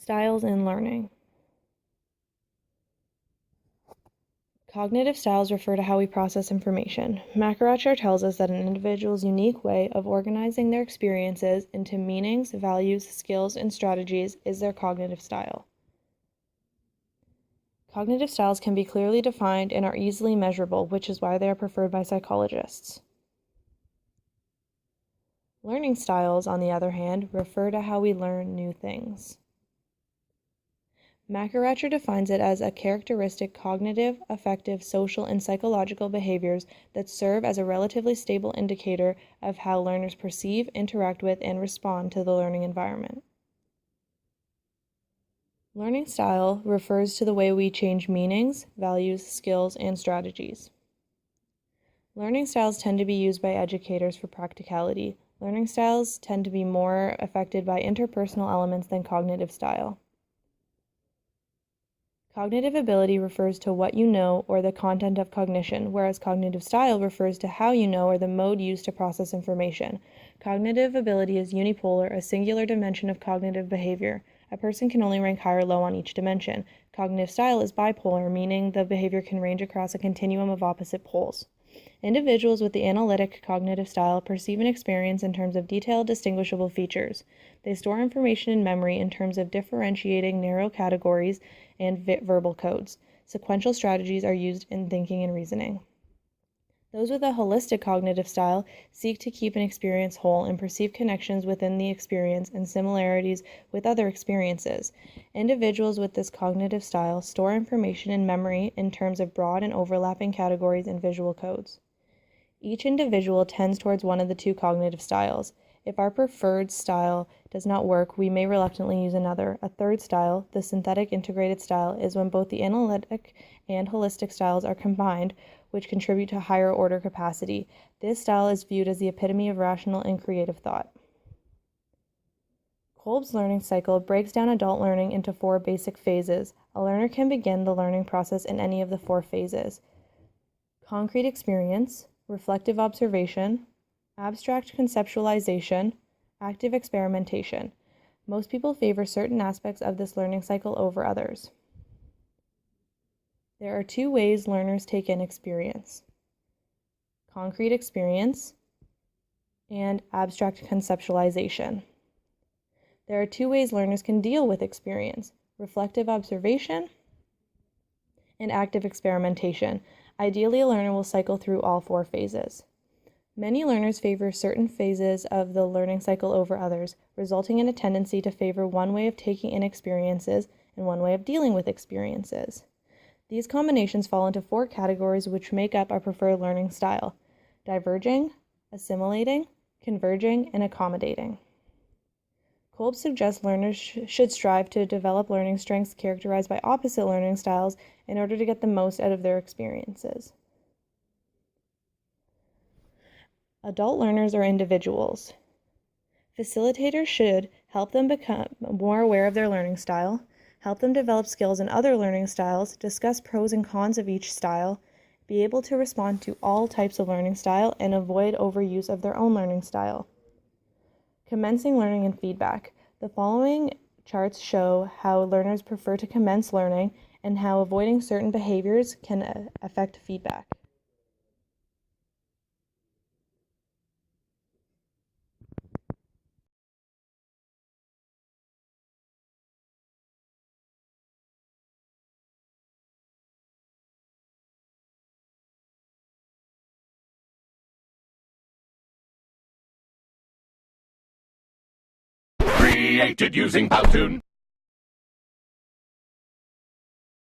Styles in learning. Cognitive styles refer to how we process information. McIntyre tells us that an individual's unique way of organizing their experiences into meanings, values, skills, and strategies is their cognitive style. Cognitive styles can be clearly defined and are easily measurable, which is why they are preferred by psychologists. Learning styles, on the other hand, refer to how we learn new things. McIntyre defines it as a characteristic cognitive, affective, social, and psychological behaviors that serve as a relatively stable indicator of how learners perceive, interact with, and respond to the learning environment. Learning style refers to the way we change meanings, values, skills, and strategies. Learning styles tend to be used by educators for practicality. Learning styles tend to be more affected by interpersonal elements than cognitive style. Cognitive ability refers to what you know or the content of cognition, whereas cognitive style refers to how you know or the mode used to process information. Cognitive ability is unipolar, a singular dimension of cognitive behavior. A person can only rank high or low on each dimension. Cognitive style is bipolar, meaning the behavior can range across a continuum of opposite poles. Individuals with the analytic cognitive style perceive an experience in terms of detailed, distinguishable features. They store information in memory in terms of differentiating narrow categories and verbal codes. Sequential strategies are used in thinking and reasoning. Those with a holistic cognitive style seek to keep an experience whole and perceive connections within the experience and similarities with other experiences. Individuals with this cognitive style store information in memory in terms of broad and overlapping categories and visual codes. Each individual tends towards one of the two cognitive styles. If our preferred style does not work, we may reluctantly use another. A third style, the synthetic integrated style, is when both the analytic and holistic styles are combined, which contribute to higher order capacity. This style is viewed as the epitome of rational and creative thought. Kolb's learning cycle breaks down adult learning into 4 basic phases. A learner can begin the learning process in any of the 4 phases: concrete experience, reflective observation, abstract conceptualization, active experimentation. Most people favor certain aspects of this learning cycle over others. There are 2 ways learners take in experience: concrete experience and abstract conceptualization. There are 2 ways learners can deal with experience: reflective observation and active experimentation. Ideally, a learner will cycle through all 4 phases. Many learners favor certain phases of the learning cycle over others, resulting in a tendency to favor one way of taking in experiences and one way of dealing with experiences. These combinations fall into 4 categories which make up our preferred learning style: diverging, assimilating, converging, and accommodating. Kolb suggests learners should strive to develop learning strengths characterized by opposite learning styles in order to get the most out of their experiences. Adult learners are individuals. Facilitators should help them become more aware of their learning style, help them develop skills in other learning styles, discuss pros and cons of each style, be able to respond to all types of learning style, and avoid overuse of their own learning style. Commencing learning and feedback. The following charts show how learners prefer to commence learning and how avoiding certain behaviors can affect feedback. Created using Powtoon.